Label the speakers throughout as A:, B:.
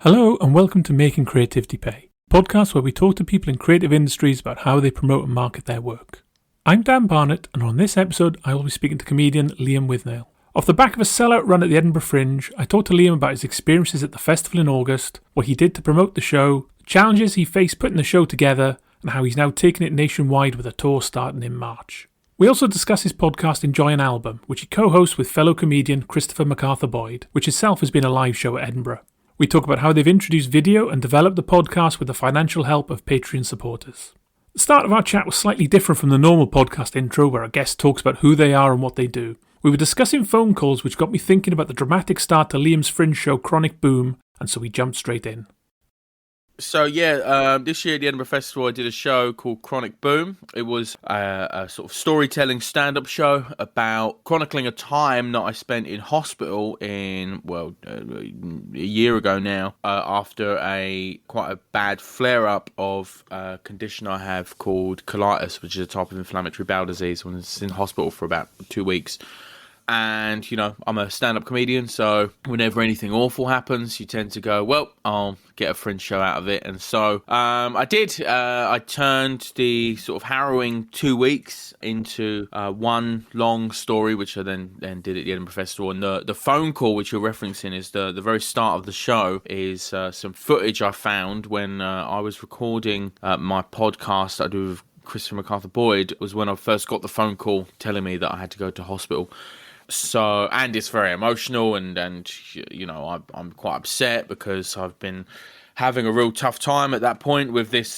A: Hello and welcome to Making Creativity Pay, a podcast where we talk to people in creative industries about how they promote and market their work. I'm Dan Barnett, and on this episode I will be speaking to comedian Liam Withnail. Off the back of a sellout run at the Edinburgh Fringe, I talked to Liam about his experiences at the festival in August, what he did to promote the show, the challenges he faced putting the show together, and how he's now taking it nationwide with a tour starting in March. We also discuss his podcast Enjoy an Album, which he co-hosts with fellow comedian Christopher MacArthur-Boyd, which itself has been a live show at Edinburgh. We talk about how they've introduced video and developed the podcast with the financial help of Patreon supporters. The start of our chat was slightly different from the normal podcast intro where a guest talks about who they are and what they do. We were discussing phone calls which got me thinking about the dramatic start to Liam's Fringe show Chronic Boom, and so we jumped straight in.
B: So this year at the Edinburgh Festival I did a show called Chronic Boom. It was a sort of storytelling stand-up show about chronicling a time that I spent in hospital a year ago now, after quite a bad flare-up of a condition I have called colitis, which is a type of inflammatory bowel disease. I was in hospital for about 2 weeks. And, you know, I'm a stand-up comedian, so whenever anything awful happens, you tend to go, well, I'll get a Fringe show out of it. And so I did. I turned the sort of harrowing 2 weeks into one long story, which I then did at the Edinburgh Festival. And the phone call, which you're referencing, is the very start of the show, is some footage I found when I was recording my podcast I do with Christopher MacArthur-Boyd. Was when I first got the phone call telling me that I had to go to hospital. So, and it's very emotional, and you know, I'm quite upset because I've been having a real tough time at that point with this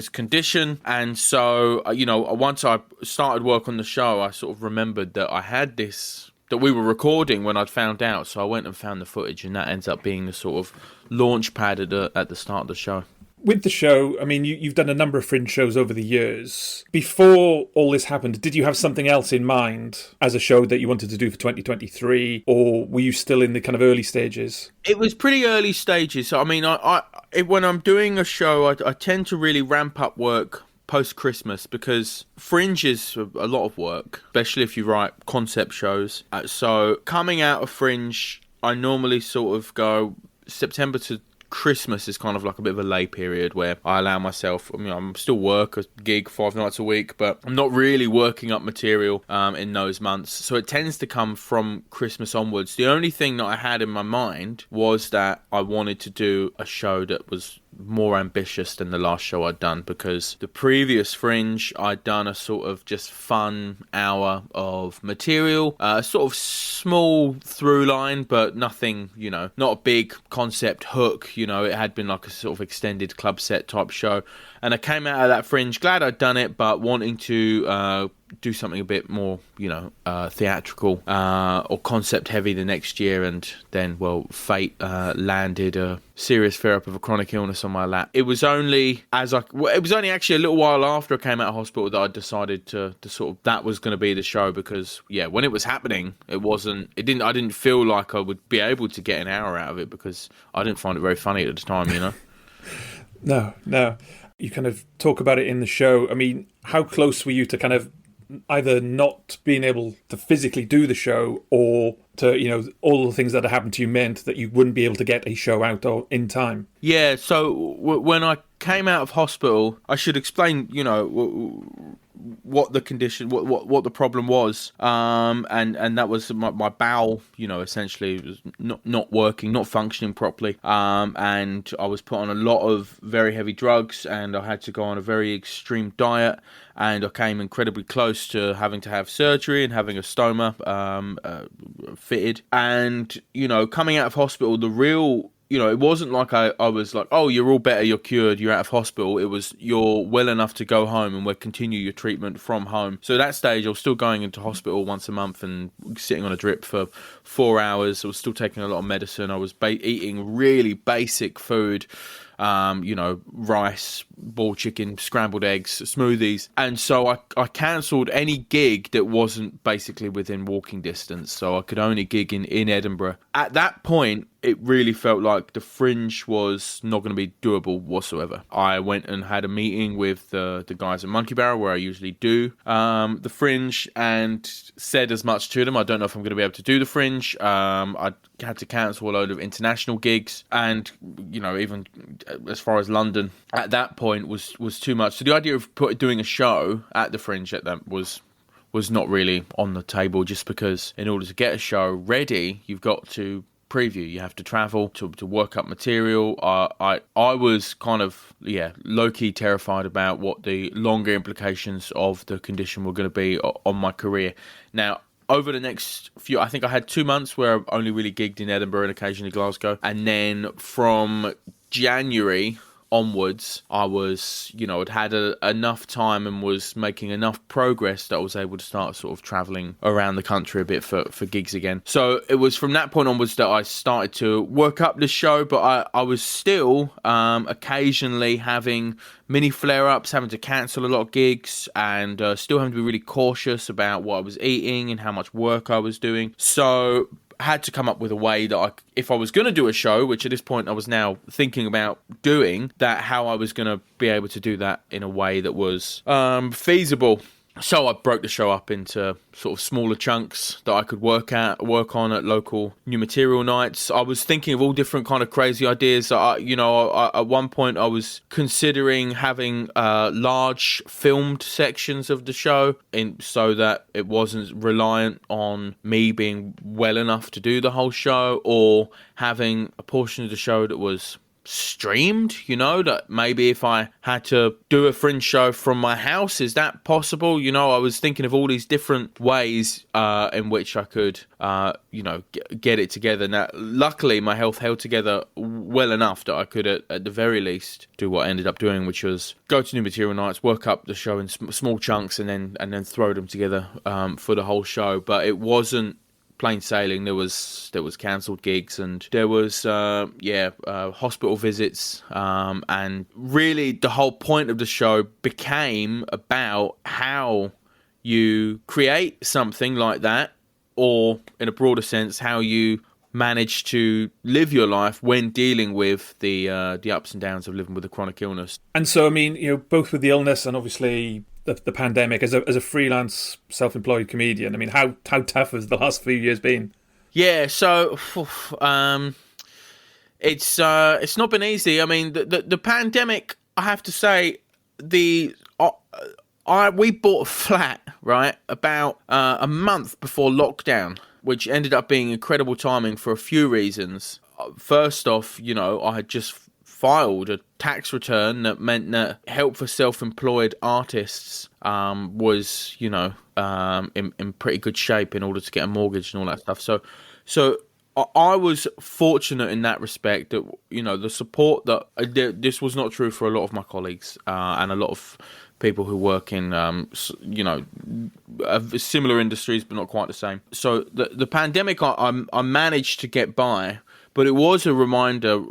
B: condition. And so, you know, once I started work on the show, I sort of remembered that I had this, that we were recording when I'd found out. So I went and found the footage, and that ends up being the sort of launch pad at the start of the show.
A: With the show, I mean, you've done a number of Fringe shows over the years. Before all this happened, did you have something else in mind as a show that you wanted to do for 2023, or were you still in the kind of early stages?
B: It was pretty early stages. So, I mean, when I'm doing a show, I tend to really ramp up work post-Christmas, because Fringe is a lot of work, especially if you write concept shows. So coming out of Fringe, I normally sort of go September to Christmas is kind of like a bit of a lay period where I allow myself, I mean, I'm still work a gig 5 nights a week, but I'm not really working up material in those months. So it tends to come from Christmas onwards. The only thing that I had in my mind was that I wanted to do a show that was more ambitious than the last show I'd done, because the previous Fringe I'd done a sort of just fun hour of material, sort of small through line, but nothing, you know, not a big concept hook, you know. It had been like a sort of extended club set type show, and I came out of that Fringe glad I'd done it, but wanting to do something a bit more, you know, theatrical or concept heavy the next year. And then, well, fate landed a serious flare-up of a chronic illness on my lap. It was only actually a little while after I came out of hospital that I decided to sort of, that was going to be the show, because yeah, when it was happening, I didn't feel like I would be able to get an hour out of it, because I didn't find it very funny at the time, you know.
A: No. You kind of talk about it in the show. I mean, how close were you to kind of either not being able to physically do the show, or to, you know, all the things that had happened to you meant that you wouldn't be able to get a show out in time?
B: Yeah, so when I came out of hospital, I should explain, you know, what the condition, what the problem was, and that was my bowel, you know, essentially was not working, not functioning properly, and I was put on a lot of very heavy drugs, and I had to go on a very extreme diet, and I came incredibly close to having to have surgery and having a stoma fitted. And, you know, coming out of hospital, the real, you know, it wasn't like I was like, oh, you're all better, you're cured, you're out of hospital. It was, you're well enough to go home and we'll continue your treatment from home. So at that stage, I was still going into hospital once a month and sitting on a drip for 4 hours. I was still taking a lot of medicine. I was eating really basic food, you know, rice, boiled chicken, scrambled eggs, smoothies. And so I cancelled any gig that wasn't basically within walking distance. So I could only gig in Edinburgh. At that point, it really felt like the Fringe was not going to be doable whatsoever. I went and had a meeting with the guys at Monkey Barrel, where I usually do the Fringe, and said as much to them. I don't know if I'm going to be able to do the Fringe. I had to cancel a load of international gigs, and even as far as London at that point was too much. So the idea of doing a show at the Fringe at that was not really on the table, just because in order to get a show ready, you've got to preview, you have to travel to work up material. I was kind of low-key terrified about what the longer implications of the condition were going to be on my career. Now, over the next few, I think I had 2 months where I only really gigged in Edinburgh and occasionally Glasgow. And then from January onwards, I was, I'd had enough time and was making enough progress that I was able to start sort of travelling around the country a bit for gigs again. So it was from that point onwards that I started to work up the show, but I was still occasionally having mini flare-ups, having to cancel a lot of gigs, and still having to be really cautious about what I was eating and how much work I was doing. So had to come up with a way that if I was going to do a show, which at this point I was now thinking about doing, that how I was going to be able to do that in a way that was feasible. So I broke the show up into sort of smaller chunks that I could work on at local new material nights. I was thinking of all different kind of crazy ideas. At one point I was considering having large filmed sections of the show, so that it wasn't reliant on me being well enough to do the whole show, or having a portion of the show that was streamed, that maybe if I had to do a Fringe show from my house, is that possible? I was thinking of all these different ways in which I could get it together. Now, luckily my health held together well enough that I could at the very least do what I ended up doing, which was go to new material nights, work up the show in small chunks, and then throw them together for the whole show. But it wasn't plain sailing. There was cancelled gigs, and there was hospital visits, and really the whole point of the show became about how you create something like that, or in a broader sense, how you manage to live your life when dealing with the ups and downs of living with a chronic illness.
A: And so, I mean, both with the illness and obviously the pandemic, as a freelance, self-employed comedian, I mean, how tough has the last few years been?
B: Yeah, so it's not been easy. I mean, the pandemic, I have to say, we bought a flat, right, about a month before lockdown, which ended up being incredible timing for a few reasons. First off, I had just filed a tax return that meant that help for self-employed artists was, in pretty good shape in order to get a mortgage and all that stuff. So I was fortunate in that respect that, the support that this was not true for a lot of my colleagues and a lot of people who work in, similar industries, but not quite the same. So the pandemic, I managed to get by, but it was a reminder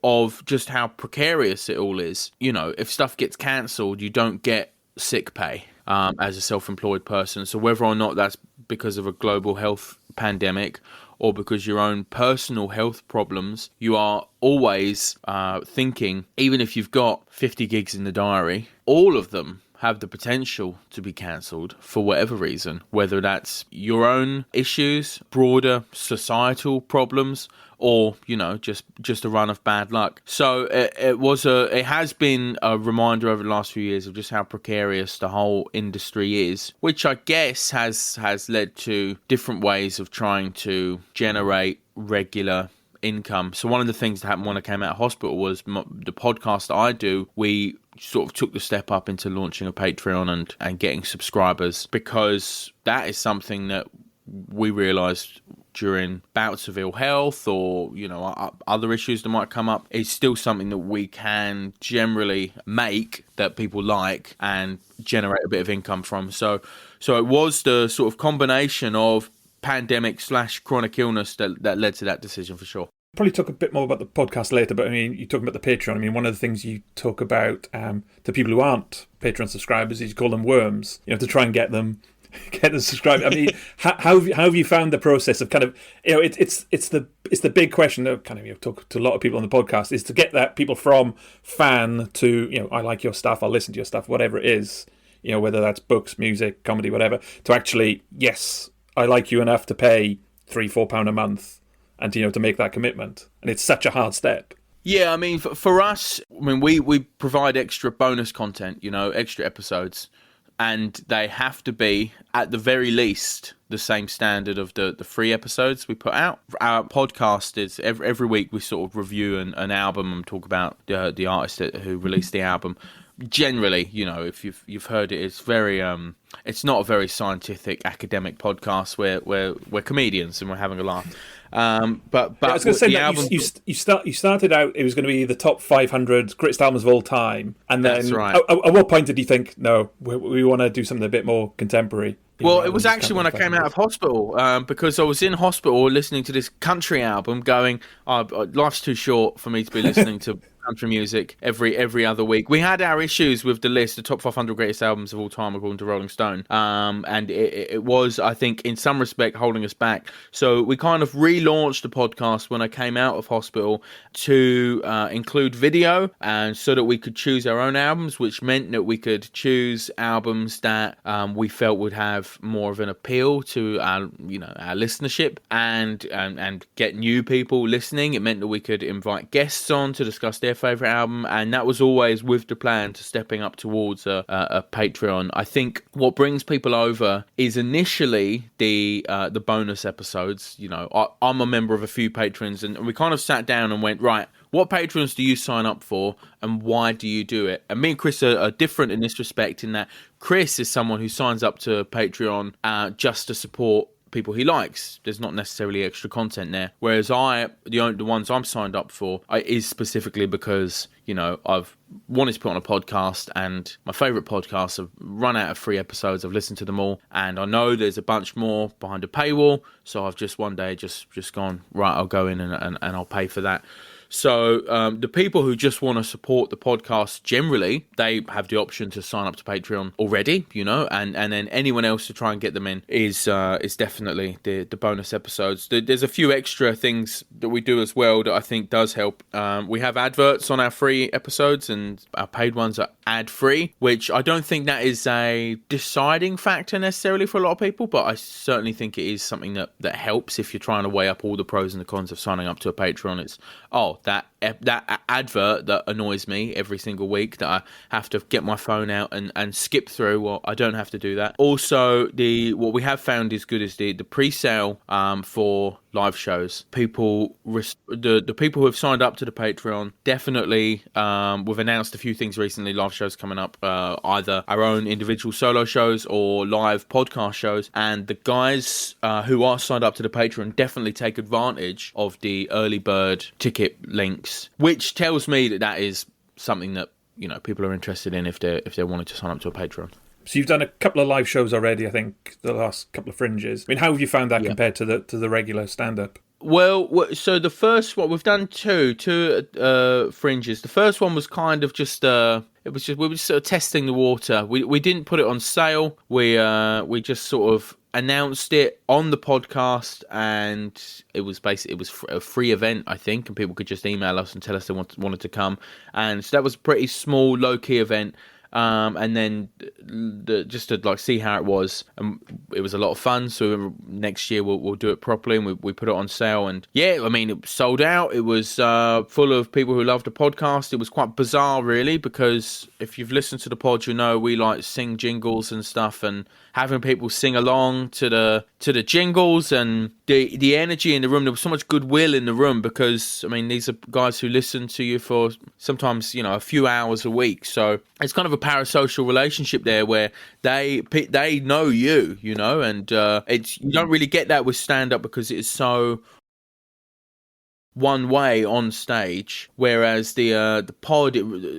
B: of just how precarious it all is. If stuff gets cancelled, you don't get sick pay as a self-employed person. So whether or not that's because of a global health pandemic or because your own personal health problems, you are always thinking, even if you've got 50 gigs in the diary, all of them have the potential to be cancelled for whatever reason, whether that's your own issues, broader societal problems, or just a run of bad luck. So it has been a reminder over the last few years of just how precarious the whole industry is, which I guess has led to different ways of trying to generate regular income. So one of the things that happened when I came out of hospital was the podcast that I do, we sort of took the step up into launching a Patreon and getting subscribers, because that is something that we realised during bouts of ill health or other issues that might come up, is still something that we can generally make that people like and generate a bit of income from. So it was the sort of combination of pandemic / chronic illness that led to that decision, for sure.
A: Probably talk a bit more about the podcast later, but I mean, you're talking about the Patreon. I mean, one of the things you talk about to people who aren't Patreon subscribers is you call them worms, to try and get them subscribed. I mean, how have you found the process of kind of, it's the big question that kind of talk to a lot of people on the podcast, is to get that people from fan to, I like your stuff, I'll listen to your stuff, whatever it is, whether that's books, music, comedy, whatever, to actually, yes, I like you enough to pay £3-4 a month and to make that commitment. And it's such a hard step.
B: Yeah, I mean, for us, I mean, we provide extra bonus content, extra episodes, and they have to be, at the very least, the same standard of the free episodes we put out. Our podcast is, every week we sort of review an album and talk about the artist who released the album. Generally, if you've heard it, it's very it's not a very scientific academic podcast. We're comedians and we're having a laugh. But
A: I was going to say
B: the
A: that
B: album,
A: you started out, it was going to be the top 500 greatest albums of all time, and then
B: That's right.
A: At what point did you think, no, we want to do something a bit more contemporary?
B: Well, it was actually when I came out of hospital, because I was in hospital listening to this country album going, life's too short for me to be listening to country music every other week. We had our issues with the list, the top 500 greatest albums of all time according to Rolling Stone, and it was, I think, in some respect holding us back. So we kind of relaunched the podcast when I came out of hospital to include video, and so that we could choose our own albums, which meant that we could choose albums that we felt would have more of an appeal to our listenership, and get new people listening. It meant that we could invite guests on to discuss their favorite album, and that was always with the plan to stepping up towards a Patreon. I think what brings people over is initially the bonus episodes. I'm a member of a few patrons, and we kind of sat down and went, right, what patrons do you sign up for, and why do you do it? And me and Chris are different in this respect, in that Chris is someone who signs up to Patreon just to support people he likes. There's not necessarily extra content there. Whereas the ones I'm signed up for is specifically because, I've wanted to put on a podcast, and my favourite podcasts have run out of free episodes. I've listened to them all, and I know there's a bunch more behind a paywall. So I've just one day just gone, right, I'll go in and I'll pay for that. So the people who just want to support the podcast generally, they have the option to sign up to Patreon already, and then anyone else to try and get them in is definitely the bonus episodes. There's a few extra things that we do as well that I think does help. We have adverts on our free episodes, and our paid ones are ad-free, which I don't think that is a deciding factor necessarily for a lot of people, but I certainly think it is something that helps if you're trying to weigh up all the pros and the cons of signing up to a Patreon. It's, that advert that annoys me every single week that I have to get my phone out and skip through. Well, I don't have to do that. Also, what we have found is good is the pre-sale for live shows. The people who have signed up to the Patreon, definitely, we've announced a few things recently, live shows coming up, either our own individual solo shows or live podcast shows, and the guys who are signed up to the Patreon definitely take advantage of the early bird ticket links, which tells me that is something that people are interested in if they're wanting to sign up to a Patreon.
A: So you've done a couple of live shows already, I think, the last couple of Fringes. I mean, how have you found that compared to the regular stand-up?
B: Well, so the first one, we've done two Fringes. The first one was kind of just we were just sort of testing the water. We didn't put it on sale. We just sort of announced it on the podcast, and it was a free event, I think, and people could just email us and tell us they wanted to come. And so that was a pretty small, low-key event. And then just to see how it was, and it was a lot of fun. So next year we'll do it properly, and we put it on sale. And it sold out. It was full of people who loved the podcast. It was quite bizarre, really, because if you've listened to the pod, we sing jingles and stuff, and having people sing along to the jingles and the energy in the room. There was so much goodwill in the room because these are guys who listen to you for sometimes a few hours a week. So it's kind of a parasocial relationship there where they know you, and you don't really get that with stand up because it is so one way on stage, whereas the pod,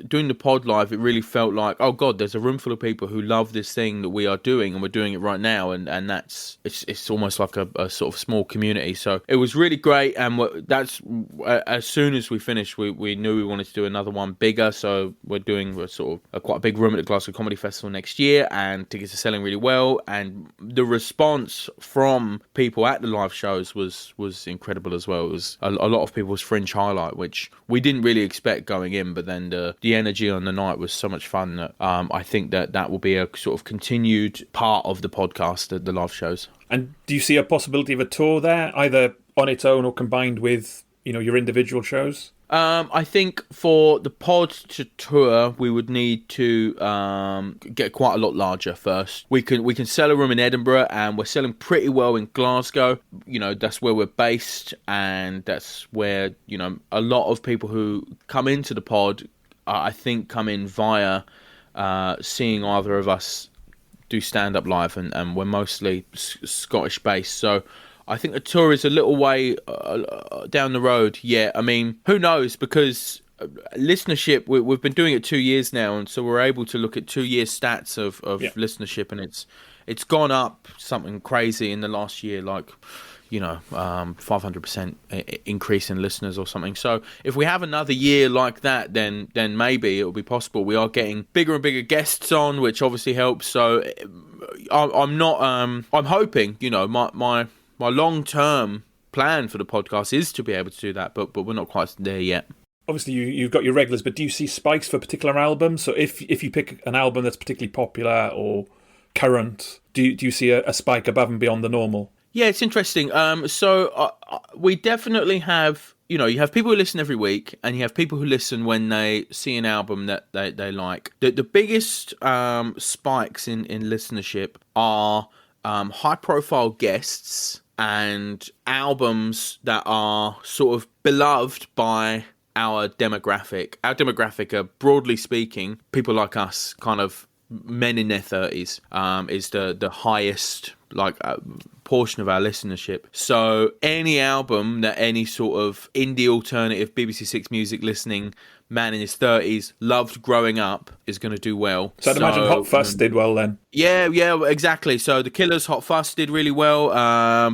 B: doing the pod live, it really felt like, oh god, there's a room full of people who love this thing that we are doing, and we're doing it right now, and that's it's almost like a sort of small community. So it was really great, and that's as soon as we finished, we knew we wanted to do another one bigger. So we're doing quite a big room at the Glasgow Comedy Festival next year, and tickets are selling really well, and the response from people at the live shows was incredible as well. It was a lot of people's Fringe highlight, which we didn't really expect going in, but then the energy on the night was so much fun that I think that will be a sort of continued part of the podcast, the live shows.
A: And do you see a possibility of a tour there, either on its own or combined with, your individual shows?
B: I think for the pod to tour, we would need to get quite a lot larger first. We can sell a room in Edinburgh, and we're selling pretty well in Glasgow. That's where we're based, and that's where a lot of people who come into the pod, I think, come in via seeing either of us do stand up live, and we're mostly Scottish based, so I think a tour is a little way down the road. Yeah, I mean, who knows? Because listenership, we've been doing it 2 years now, and so we're able to look at 2 year stats of listenership, and it's gone up something crazy in the last year, like 500% increase in listeners or something. So if we have another year like that, then maybe it'll be possible. We are getting bigger and bigger guests on, which obviously helps. So I'm hoping, my long-term plan for the podcast is to be able to do that, but we're not quite there yet.
A: Obviously, you've got your regulars, but do you see spikes for particular albums? So if you pick an album that's particularly popular or current, do you see a spike above and beyond the normal?
B: Yeah, it's interesting. So we definitely have, you have people who listen every week, and you have people who listen when they see an album that they like. The biggest spikes in listenership are high-profile guests and albums that are sort of beloved by our demographic. Our demographic are, broadly speaking, people like us, kind of men in their 30s, is the highest portion of our listenership. So any album that any sort of indie alternative BBC Six Music listening man in his 30s loved growing up is going to do well.
A: So I'd imagine Hot Fuss did well then.
B: Yeah, exactly. So the Killers' Hot Fuss did really well,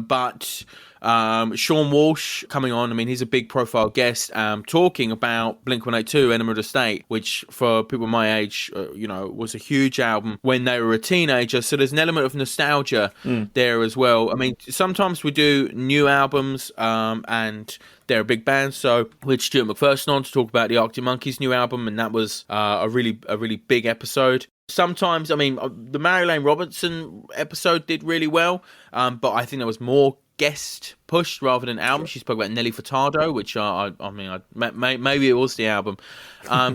B: but Sean Walsh coming on, I mean, he's a big profile guest, talking about Blink-182, Enema of the State, which for people my age, was a huge album when they were a teenager. So there's an element of nostalgia there as well. I mean, sometimes we do new albums, and they're a big band. So we had Stuart McPherson on to talk about the Arctic Monkeys' new album, and that was a really big episode. Sometimes, I mean, the Marilyn Robertson episode did really well, but I think there was more guest pushed rather than album. She spoke about Nelly Furtado, which maybe it was the album.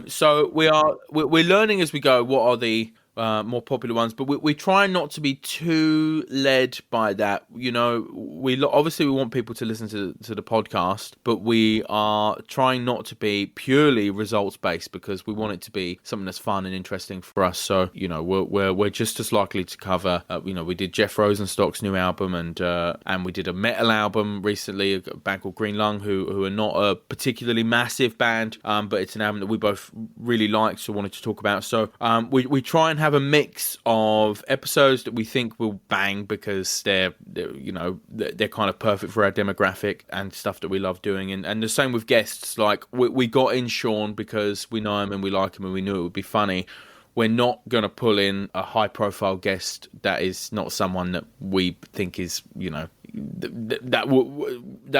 B: So we're learning as we go what are the more popular ones, but we try not to be too led by that. We obviously we want people to listen to the podcast, but we are trying not to be purely results based, because we want it to be something that's fun and interesting for us. So we're just as likely to cover. We did Jeff Rosenstock's new album, and we did a metal album recently, a band called Green Lung, who are not a particularly massive band, but it's an album that we both really liked, so wanted to talk about. So we try and have a mix of episodes that we think will bang because they're kind of perfect for our demographic and stuff that we love doing, and the same with guests. Like we got in Sean because we know him and we like him and we knew it would be funny. We're not going to pull in a high profile guest that is not someone that we think is that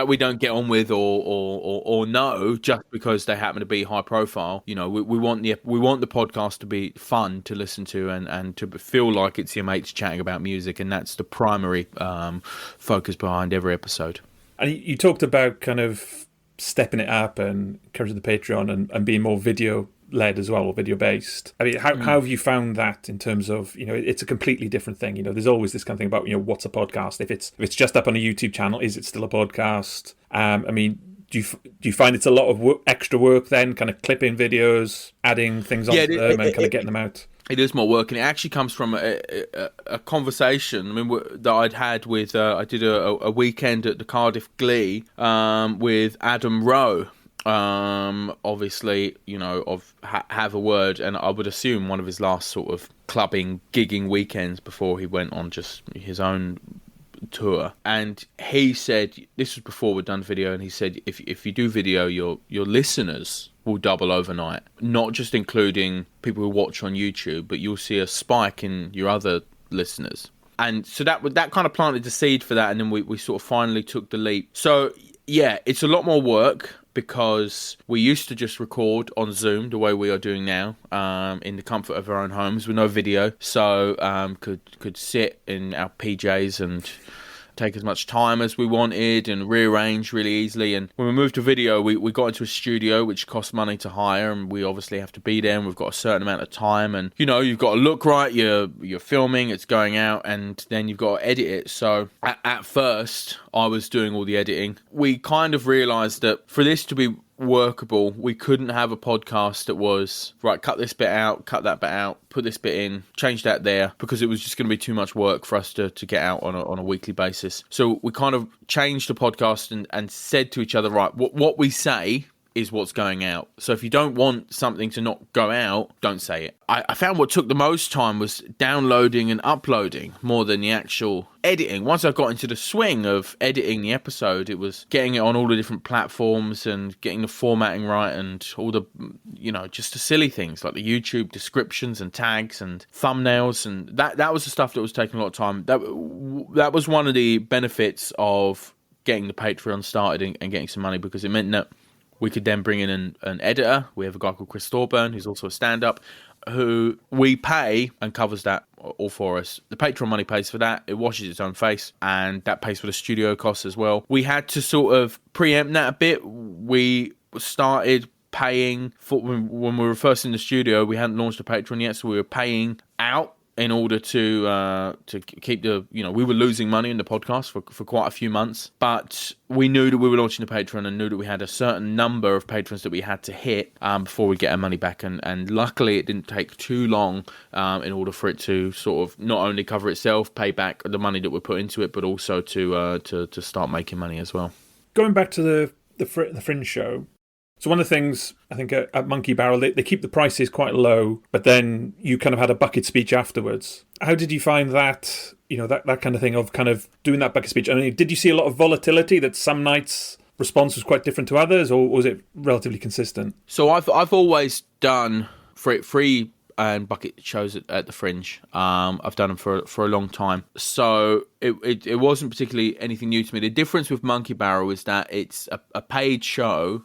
B: we don't get on with or know just because they happen to be high profile. We want the podcast to be fun to listen to and to feel like it's your mates chatting about music, and that's the primary focus behind every episode.
A: And you talked about kind of stepping it up and encouraging the Patreon and being more video led as well, or video based. I mean, how have you found that in terms of, it's a completely different thing. There's always this kind of thing about, what's a podcast? If it's just up on a YouTube channel, is it still a podcast? I mean, do you find it's a lot of extra work then, kind of clipping videos, adding things onto them and kind of getting them out?
B: It is more work, and it actually comes from a conversation. I mean, that I'd had with I did a weekend at the Cardiff Glee with Adam Rowe. Obviously, of Have a Word, and I would assume one of his last sort of clubbing, gigging weekends before he went on just his own tour. And he said, this was before we'd done video, and he said, if you do video, your listeners will double overnight, not just including people who watch on YouTube, but you'll see a spike in your other listeners. And so that kind of planted the seed for that, and then we sort of finally took the leap. So yeah, it's a lot more work, because we used to just record on Zoom the way we are doing now, in the comfort of our own homes with no video. So could sit in our PJs and take as much time as we wanted and rearrange really easily. And when we moved to video, we got into a studio which costs money to hire, and we obviously have to be there, and we've got a certain amount of time, and you've got to look right, you're filming, it's going out, and then you've got to edit it. So at first I was doing all the editing. We kind of realized that for this to be workable, we couldn't have a podcast that was right, cut this bit out, cut that bit out, put this bit in, change that there, because it was just going to be too much work for us to get out on a weekly basis. So we kind of changed the podcast and said to each other, right, what we say is what's going out. So if you don't want something to not go out, don't say it. I found what took the most time was downloading and uploading more than the actual editing. Once I got into the swing of editing the episode, it was getting it on all the different platforms and getting the formatting right and all the, just the silly things like the YouTube descriptions and tags and thumbnails. And that was the stuff that was taking a lot of time. That was one of the benefits of getting the Patreon started and getting some money, because it meant that we could then bring in an editor. We have a guy called Chris Thorburn, who's also a stand-up, who we pay and covers that all for us. The Patreon money pays for that. It washes its own face, and that pays for the studio costs as well. We had to sort of preempt that a bit. We started paying for when we were first in the studio. We hadn't launched a Patreon yet, so we were paying out in order to keep the, we were losing money in the podcast for quite a few months, but we knew that we were launching the Patreon and knew that we had a certain number of patrons that we had to hit before we get our money back, and luckily it didn't take too long in order for it to sort of not only cover itself, pay back the money that we put into it, but also to start making money as well.
A: Going back to the Fringe show, so one of the things I think at Monkey Barrel, they keep the prices quite low, but then you kind of had a bucket speech afterwards. How did you find that, that kind of thing of kind of doing that bucket speech? I mean, did you see a lot of volatility, that some nights response was quite different to others, or was it relatively consistent?
B: So I've always done free and bucket shows at the Fringe. I've done them for a long time. So it wasn't particularly anything new to me. The difference with Monkey Barrel is that it's a paid show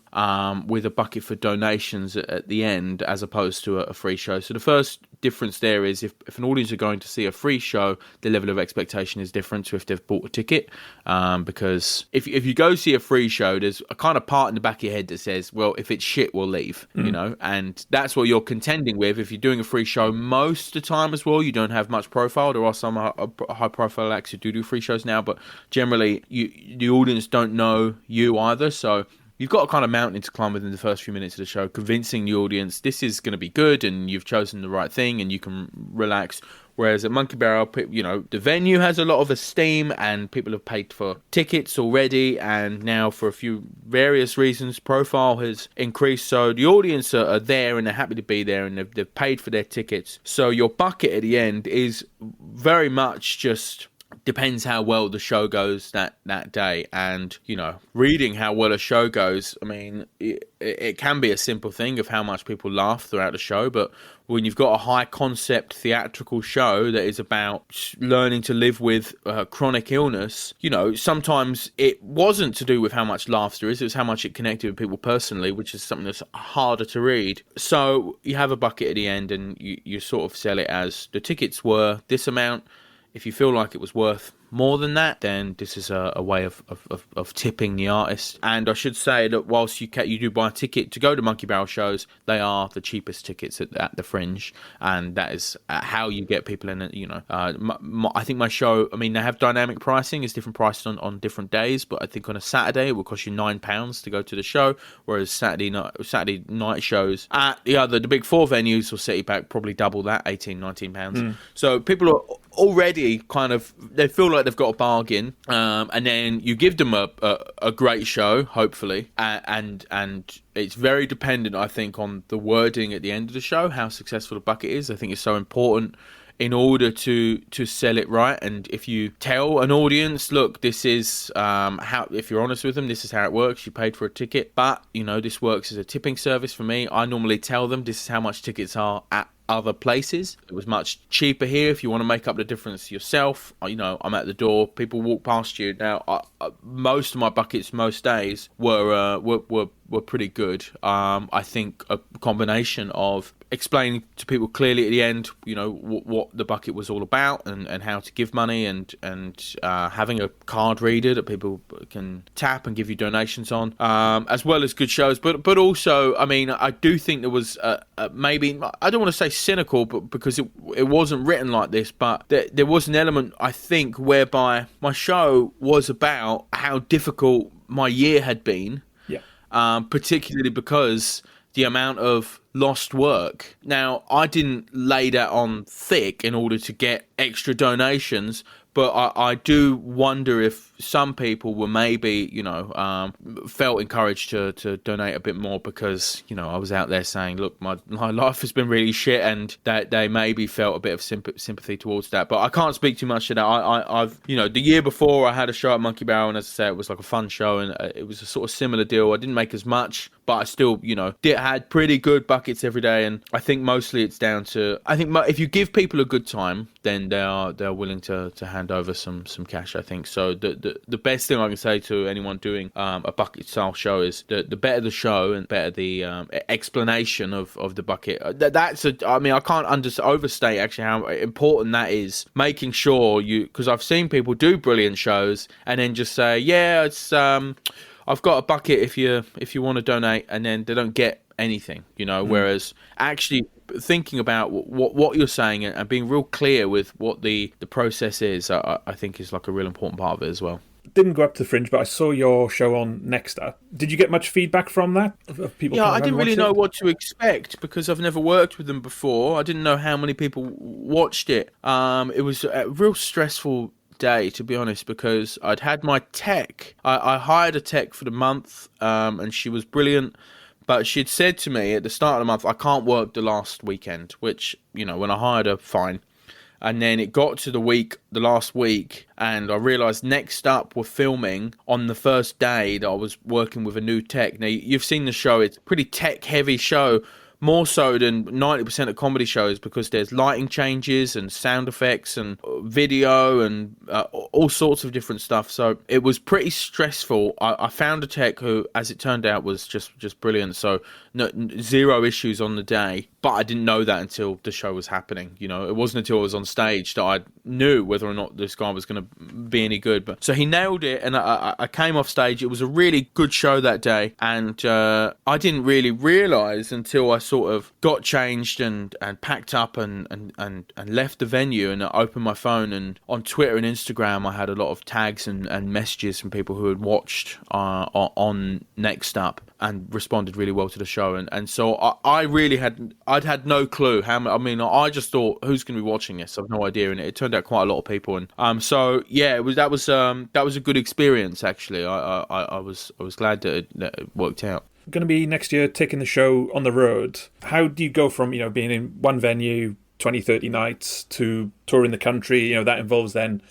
B: with a bucket for donations at the end, as opposed to a free show. So the first difference there is if an audience are going to see a free show, the level of expectation is different to if they've bought a ticket. Because if you go see a free show, there's a kind of part in the back of your head that says, well, if it's shit, we'll leave, and that's what you're contending with. If you're doing a free show most of the time as well, you don't have much profile. There are some high profile acts who do free shows now, but generally the audience don't know you either. So you've got a kind of mountain to climb within the first few minutes of the show, convincing the audience this is going to be good and you've chosen the right thing and you can relax. Whereas at Monkey Barrel, the venue has a lot of esteem and people have paid for tickets already, and now for a few various reasons, profile has increased. So the audience are there and they're happy to be there and they've paid for their tickets. So your bucket at the end is very much just depends how well the show goes that day. And reading how well a show goes, I mean, it can be a simple thing of how much people laugh throughout the show, but when you've got a high concept theatrical show that is about learning to live with chronic illness, sometimes it wasn't to do with how much laughs there is, it was how much it connected with people personally, which is something that's harder to read. So you have a bucket at the end and you sort of sell it as the tickets were this amount. If you feel like it was worth more than that, then this is a way of tipping the artist. And I should say that whilst you do buy a ticket to go to Monkey Barrel shows, they are the cheapest tickets at the Fringe, and that is how you get people in it. I think my show, I mean, they have dynamic pricing. It's different prices on different days, but I think on a Saturday it will cost you £9 to go to the show, whereas Saturday night shows at the big four venues will set you back probably double that, £18-19. So people are already kind of, they feel like they've got a bargain, and then you give them a great show, hopefully, and it's very dependent, I think, on the wording at the end of the show, how successful the bucket is. I think it's so important in order to sell it right. And if you tell an audience, look, this is how, if you're honest with them, this is how it works. You paid for a ticket, but this works as a tipping service for me. I normally tell them this is how much tickets are at other places. It was much cheaper here. If you want to make up the difference yourself, I'm at the door. People walk past you. Now, most of my buckets, most days, were were pretty good. I think a combination of explaining to people clearly at the end, what the bucket was all about and how to give money and having a card reader that people can tap and give you donations on, as well as good shows. But also, I mean, I do think there was maybe, I don't want to say cynical, but because it wasn't written like this, but there was an element, I think, whereby my show was about how difficult my year had been, particularly because the amount of lost work. Now, I didn't lay that on thick in order to get extra donations, but I do wonder if some people were maybe, felt encouraged to donate a bit more because, I was out there saying, look, my life has been really shit, and that they maybe felt a bit of sympathy towards that. But I can't speak too much to that. I've the year before I had a show at Monkey Barrel, and as I say, it was like a fun show, and it was a sort of similar deal. I didn't make as much, but I still, had pretty good buckets every day. And I think mostly it's down to, if you give people a good time, then they're willing to hand over some cash, I think. So the best thing I can say to anyone doing a bucket style show is the better the show and better the explanation of the bucket. I can't overstate actually how important that is. Making sure because I've seen people do brilliant shows and then just say, yeah, it's I've got a bucket if you want to donate, and then they don't get anything, whereas actually thinking about what you're saying and being real clear with what the process is, I think is like a real important part of it as well.
A: Didn't go up to the Fringe, but I saw your show on Next Up. Did you get much feedback from that? Of people?
B: Yeah, I didn't really know what to expect because I've never worked with them before. I didn't know how many people watched it. It was a real stressful day, to be honest, because I'd had my tech. I hired a tech for the month, and she was brilliant. But she'd said to me at the start of the month, I can't work the last weekend, which, when I hired her, fine. And then it got to the last week, and I realised Next Up were filming on the first day that I was working with a new tech. Now, you've seen the show. It's a pretty tech-heavy show, more so than 90% of comedy shows, because there's lighting changes and sound effects and video and all sorts of different stuff. So it was pretty stressful. I found a tech who, as it turned out, was just brilliant. So zero issues on the day. But I didn't know that until the show was happening. It wasn't until I was on stage that I knew whether or not this guy was going to be any good. But so he nailed it, and I came off stage. It was a really good show that day, and I didn't really realise until I sort of got changed and packed up and left the venue, and I opened my phone, and on Twitter and Instagram I had a lot of tags and messages from people who had watched on Next Up and responded really well to the show, and so I'd had no clue how. I just thought, who's going to be watching this? I've no idea, and it turned out quite a lot of people, and so yeah, that was a good experience actually. I was glad that it worked out.
A: Going to be next year taking the show on the road. How do you go from being in one venue 20-30 nights to touring the country? That involves then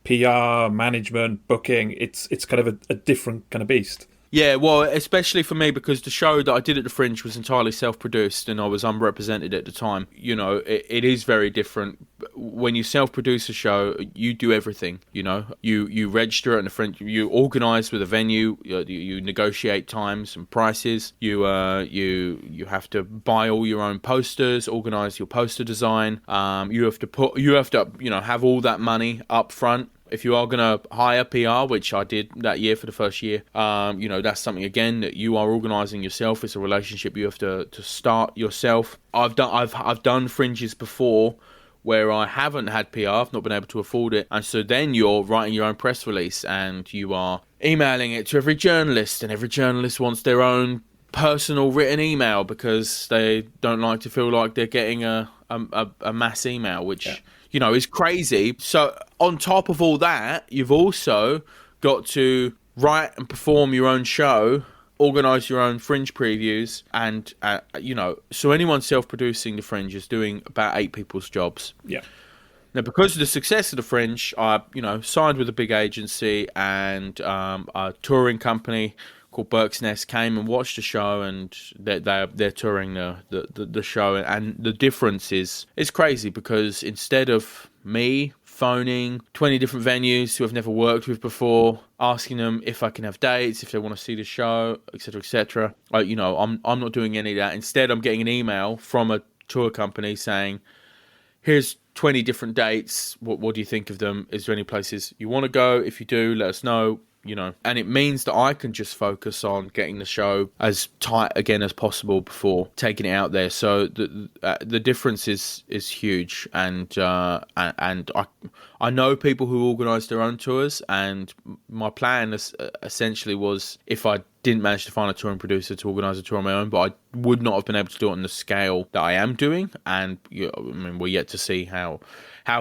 A: PR, management, booking. It's kind of a different kind of beast.
B: Yeah, well, especially for me, because the show that I did at the Fringe was entirely self-produced and I was unrepresented at the time. It is very different. When you self-produce a show, you do everything, You register at the Fringe, you organise with a venue, you negotiate times and prices, you have to buy all your own posters, organise your poster design, you have to have all that money up front. If you are going to hire PR, which I did that year for the first year, that's something, again, that you are organising yourself. It's a relationship you have to start yourself. I've done Fringes before where I haven't had PR, I've not been able to afford it. And so then you're writing your own press release and you are emailing it to every journalist, and every journalist wants their own personal written email because they don't like to feel like they're getting a mass email, which... Yeah. Is crazy. So on top of all that, you've also got to write and perform your own show, organise your own Fringe previews, and, so anyone self-producing the Fringe is doing about 8 people's jobs.
A: Yeah.
B: Now, because of the success of the Fringe, I, signed with a big agency, and a touring company called Burke's Nest came and watched the show, and they're touring the show, and the difference is crazy, because instead of me phoning 20 different venues who I've never worked with before, asking them if I can have dates, if they want to see the show, etc., etc. I'm not doing any of that. Instead, I'm getting an email from a tour company saying, here's 20 different dates. What do you think of them? Is there any places you want to go? If you do, let us know. And it means that I can just focus on getting the show as tight again as possible before taking it out there. So the difference is huge, and I know people who organise their own tours, and my plan essentially was, if I didn't manage to find a touring producer, to organise a tour on my own, but I would not have been able to do it on the scale that I am doing. And we're yet to see how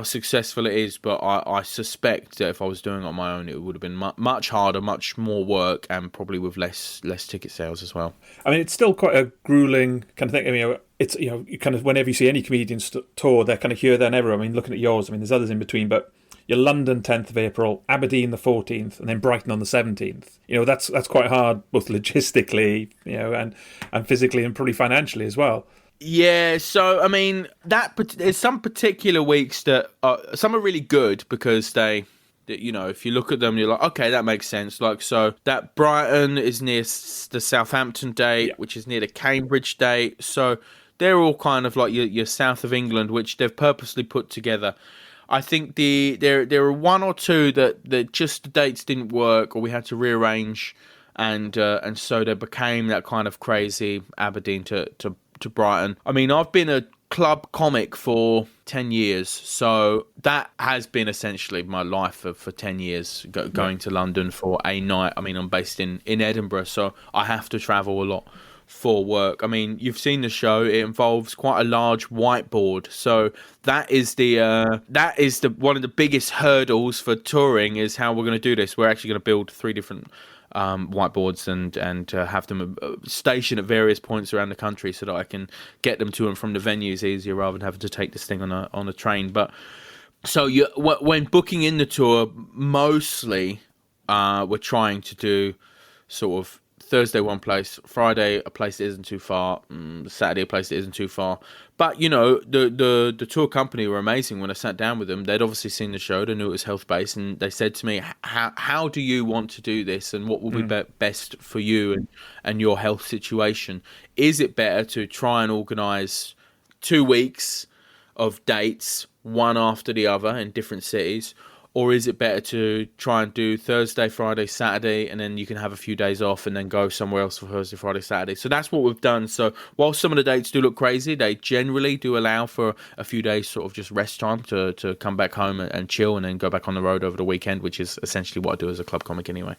B: successful it is, but I suspect that if I was doing it on my own, it would have been much harder, much more work, and probably with less ticket sales as well.
A: I mean, it's still quite a grueling kind of thing. I mean, it's, you kind of, whenever you see any comedians tour, they're kind of here, there, and everywhere. I mean, looking at yours, I mean, there's others in between, but you're London 10th of April, Aberdeen the 14th, and then Brighton on the 17th. That's quite hard, both logistically, and physically, and probably financially as well.
B: Yeah, so I mean, there's some particular weeks that some are really good because if you look at them, you're like, okay, that makes sense. Like, so that Brighton is near the Southampton date, which is near the Cambridge date. So they're all kind of like your south of England, which they've purposely put together. I think there are one or two that just the dates didn't work, or we had to rearrange, and so there became that kind of crazy Aberdeen to Brighton. I mean, I've been a club comic for 10 years, so that has been essentially my life for 10 years, going to London for a night. I mean, I'm based in Edinburgh, so I have to travel a lot for work. I mean, you've seen the show. It involves quite a large whiteboard, so that is the one of the biggest hurdles for touring, is how we're going to do this. We're actually going to build 3 different whiteboards and have them stationed at various points around the country, so that I can get them to and from the venues easier, rather than having to take this thing on a train. But so when booking in the tour, mostly we're trying to do sort of Thursday one place, Friday a place that isn't too far, Saturday a place that isn't too far. But the tour company were amazing. When I sat down with them, they'd obviously seen the show, they knew it was health based, and they said to me, how do you want to do this, and what will be best for you and your health situation? Is it better to try and organise 2 weeks of dates, one after the other, in different cities? Or is it better to try and do Thursday, Friday, Saturday, and then you can have a few days off and then go somewhere else for Thursday, Friday, Saturday? So that's what we've done. So while some of the dates do look crazy, they generally do allow for a few days sort of just rest time to come back home and chill, and then go back on the road over the weekend, which is essentially what I do as a club comic anyway.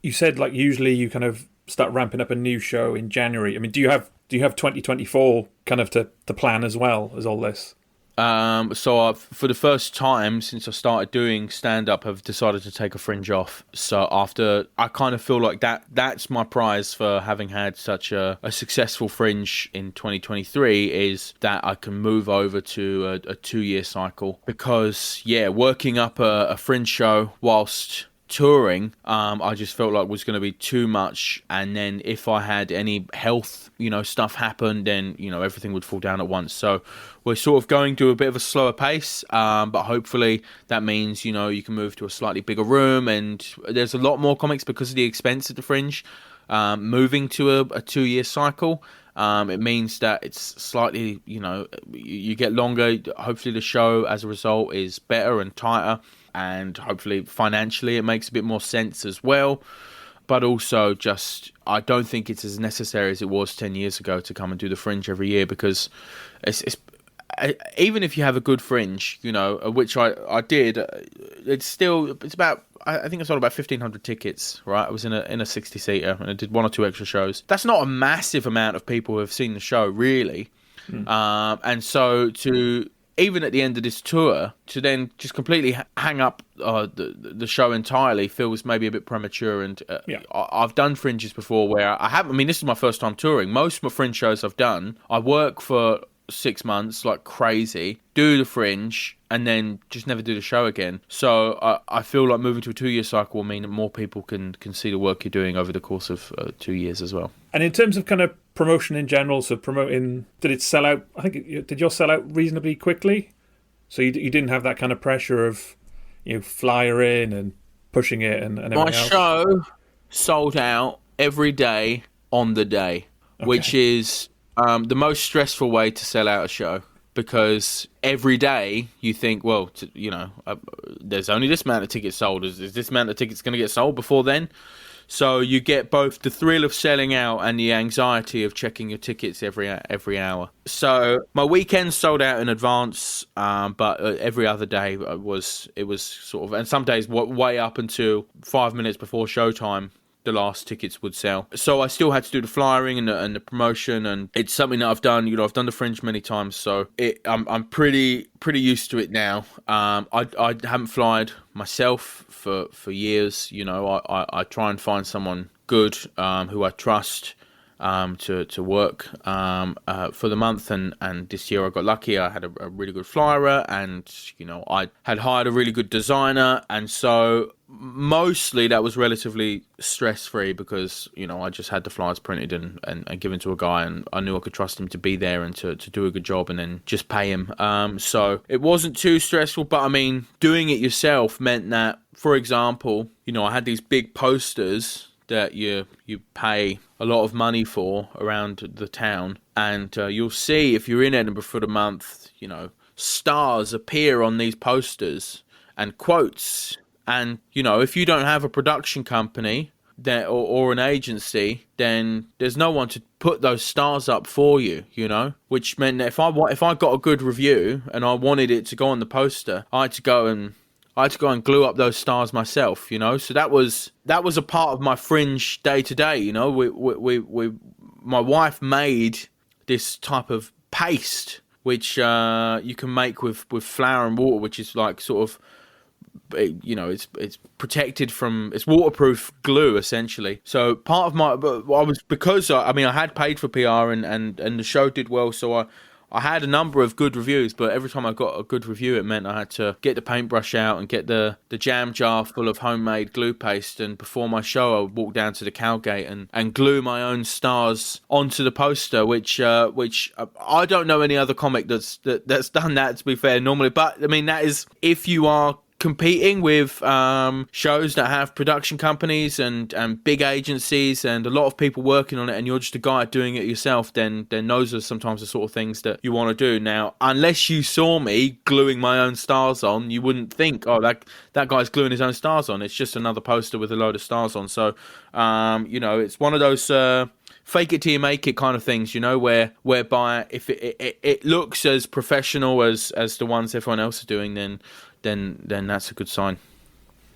B: You
A: said, like, usually you kind of start ramping up a new show in January. I mean, do you have 2024 kind of to plan as well as all this?
B: So for the first time since I started doing stand-up, I've decided to take a Fringe off. So after, I kind of feel like that's my prize for having had such a successful Fringe in 2023, is that I can move over to a 2-year cycle. Because, working up a Fringe show whilst touring, I just felt like was going to be too much, and then if I had any health stuff happen, then everything would fall down at once. So we're sort of going to a bit of a slower pace, but hopefully that means you can move to a slightly bigger room, and there's a lot more comics because of the expense at the Fringe. Moving to a 2-year cycle, it means that it's slightly, you get longer. Hopefully the show as a result is better and tighter, and hopefully financially it makes a bit more sense as well. But also, just, I don't think it's as necessary as it was 10 years ago to come and do the Fringe every year, because it's even if you have a good Fringe, which I did, it's about, I think I sold about 1,500 tickets, right? I was in a 60-seater, and I did 1 or 2 extra shows. That's not a massive amount of people who have seen the show, really. And so even at the end of this tour, to then just completely hang up the show entirely feels maybe a bit premature. And I've done Fringes before where this is my first time touring. Most of my Fringe shows I've done, I work for 6 months like crazy, do the Fringe, and then just never do the show again. So I feel like moving to a 2-year cycle will mean that more people can see the work you're doing over the course of 2 years as well.
A: And in terms of kind of promotion in general, so promoting, did it sell out? I think did yours sell out reasonably quickly? So you didn't have that kind of pressure of flyering and pushing it and everything
B: My
A: else?
B: show sold out every day on the day, which is the most stressful way to sell out a show, because every day you think, well, there's only this amount of tickets sold. Is this amount of tickets going to get sold before then? So you get both the thrill of selling out and the anxiety of checking your tickets every hour. So my weekends sold out in advance, but every other day it was sort of, and some days way up until 5 minutes before showtime, the last tickets would sell. So I still had to do the flyering and the promotion, and it's something that I've done. I've done the Fringe many times, so I'm pretty used to it now. I haven't flyed myself for years. I try and find someone good who I trust to work for the month, and this year I got lucky. I had a really good flyer, and I had hired a really good designer, and so mostly that was relatively stress-free, because I just had the flyers printed and given to a guy, and I knew I could trust him to be there and to do a good job, and then just pay him. So it wasn't too stressful, but I mean, doing it yourself meant that, for example, I had these big posters that you pay a lot of money for around the town, and you'll see, if you're in Edinburgh for the month, stars appear on these posters and quotes. And if you don't have a production company or an agency, then there's no one to put those stars up for you, which meant that if I got a good review and I wanted it to go on the poster, I had to go and glue up those stars myself, So that was a part of my Fringe day to day, my wife made this type of paste which you can make with flour and water, which is like sort of, it's protected from, it's waterproof glue essentially. So part of I had paid for PR and the show did well, so I had a number of good reviews, but every time I got a good review, it meant I had to get the paintbrush out and get the jam jar full of homemade glue paste. And before my show, I would walk down to the Cowgate and glue my own stars onto the poster, which I don't know any other comic that's done that, to be fair, normally. But I mean, that is if you are competing with shows that have production companies and big agencies and a lot of people working on it, and you're just a guy doing it yourself, then those are sometimes the sort of things that you want to do. Now, unless you saw me gluing my own stars on, you wouldn't think, oh, that guy's gluing his own stars on. It's just another poster with a load of stars on. So it's one of those fake it till you make it kind of things, whereby if it looks as professional as the ones everyone else is doing, then that's a good sign.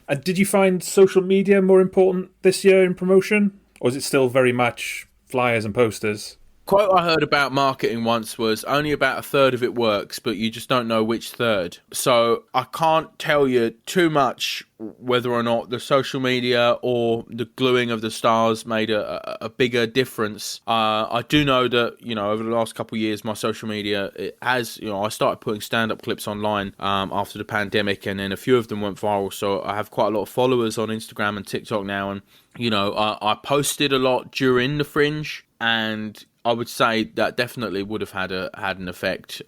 A: And did you find social media more important this year in promotion, or is it still very much flyers and posters?
B: Quote I heard about marketing once was, only about a third of it works, but you just don't know which third. So I can't tell you too much whether or not the social media or the gluing of the stars made a bigger difference. I do know that, over the last couple of years, my social media, it has, I started putting stand-up clips online after the pandemic, and then a few of them went viral. So I have quite a lot of followers on Instagram and TikTok now, and, I posted a lot during the Fringe, and I would say that definitely would have had an effect.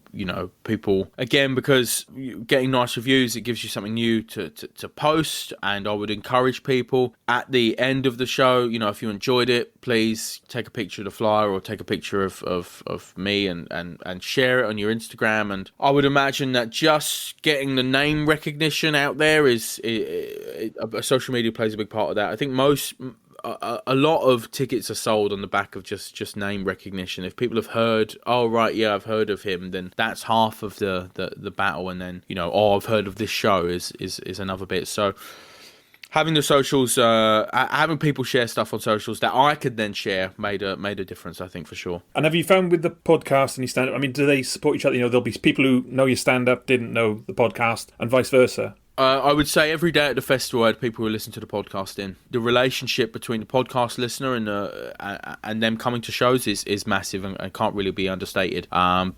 B: People, again, because getting nice reviews, it gives you something new to post. And I would encourage people at the end of the show, if you enjoyed it, please take a picture of the flyer or take a picture of me and share it on your Instagram. And I would imagine that just getting the name recognition out there social media plays a big part of that. I think a lot of tickets are sold on the back of just name recognition. If people have heard, oh right, yeah, I've heard of him, then that's half of the battle. And then I've heard of this show is another bit. So having the socials, having people share stuff on socials that I could then share made a difference, I think, for sure.
A: And have you found with the podcast and your stand up, I mean, do they support each other? There'll be people who know your stand up didn't know the podcast, and vice versa.
B: I would say every day at the festival, I had people who listen to the podcast in. The relationship between the podcast listener and them coming to shows is massive and can't really be understated.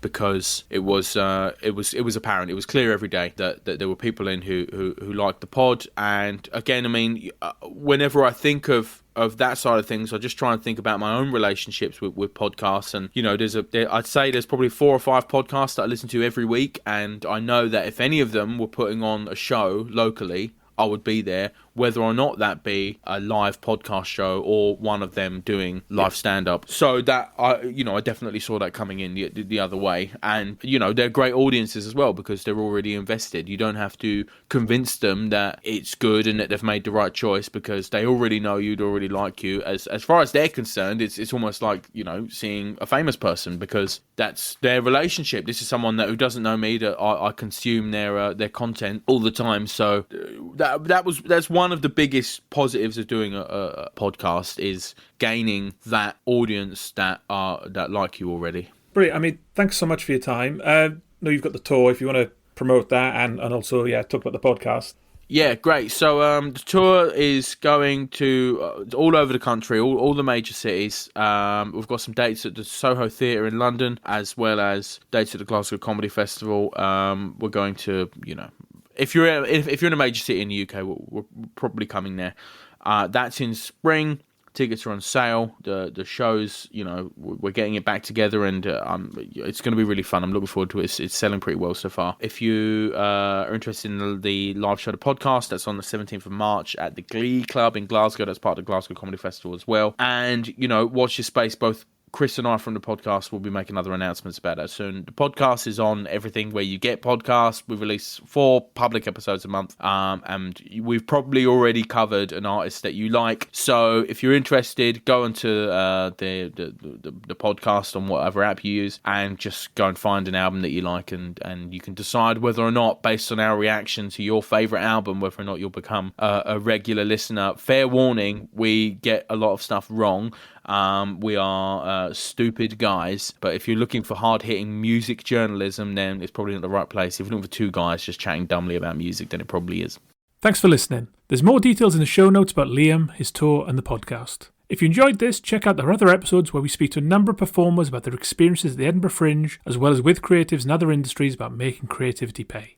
B: Because it was apparent, it was clear every day that there were people in who liked the pod. And again, I mean, whenever I think of of that side of things, I just try and think about my own relationships with podcasts. And, you know, I'd say there's probably 4 or 5 podcasts that I listen to every week. And I know that if any of them were putting on a show locally, I would be there, whether or not that be a live podcast show or one of them doing live stand-up. So that, I definitely saw that coming in the other way. And, you know, they're great audiences as well because they're already invested. You don't have to convince them that it's good and that they've made the right choice because they already know you, they already like you. As far as they're concerned, it's almost like, you know, seeing a famous person because that's their relationship. This is someone who doesn't know me, that I consume their content all the time. So that's one of the biggest positives of doing a podcast is gaining that audience that like you already.
A: Brilliant. I mean, thanks so much for your time. I know you've got the tour if you want to promote that and also, talk about the podcast.
B: Yeah, great. So the tour is going to all over the country, all the major cities. We've got some dates at the Soho Theatre in London, as well as dates at the Glasgow Comedy Festival. We're going to, you know, if you're in a major city in the UK, we're probably coming there. That's in spring. Tickets are on sale. The shows, you know, we're getting it back together, and it's going to be really fun. I'm looking forward to it. It's selling pretty well so far. If you are interested in the live show, the podcast, that's on the 17th of March at the Glee Club in Glasgow. That's part of the Glasgow Comedy Festival as well. And, you know, watch your space. Both Chris and I from the podcast will be making other announcements about that soon. The podcast is on everything where you get podcasts. We release 4 public episodes a month, and we've probably already covered an artist that you like. So if you're interested, go onto the podcast on whatever app you use and just go and find an album that you like, and you can decide whether or not, based on our reaction to your favourite album, whether or not you'll become a regular listener. Fair warning, we get a lot of stuff wrong. We are stupid guys, but if you're looking for hard-hitting music journalism, then it's probably not the right place. If you're looking for 2 guys just chatting dumbly about music, then it probably is.
A: Thanks for listening. There's more details in the show notes about Liam, his tour and the podcast. If you enjoyed this, check out our other episodes where we speak to a number of performers about their experiences at the Edinburgh Fringe, as well as with creatives in other industries about making creativity pay.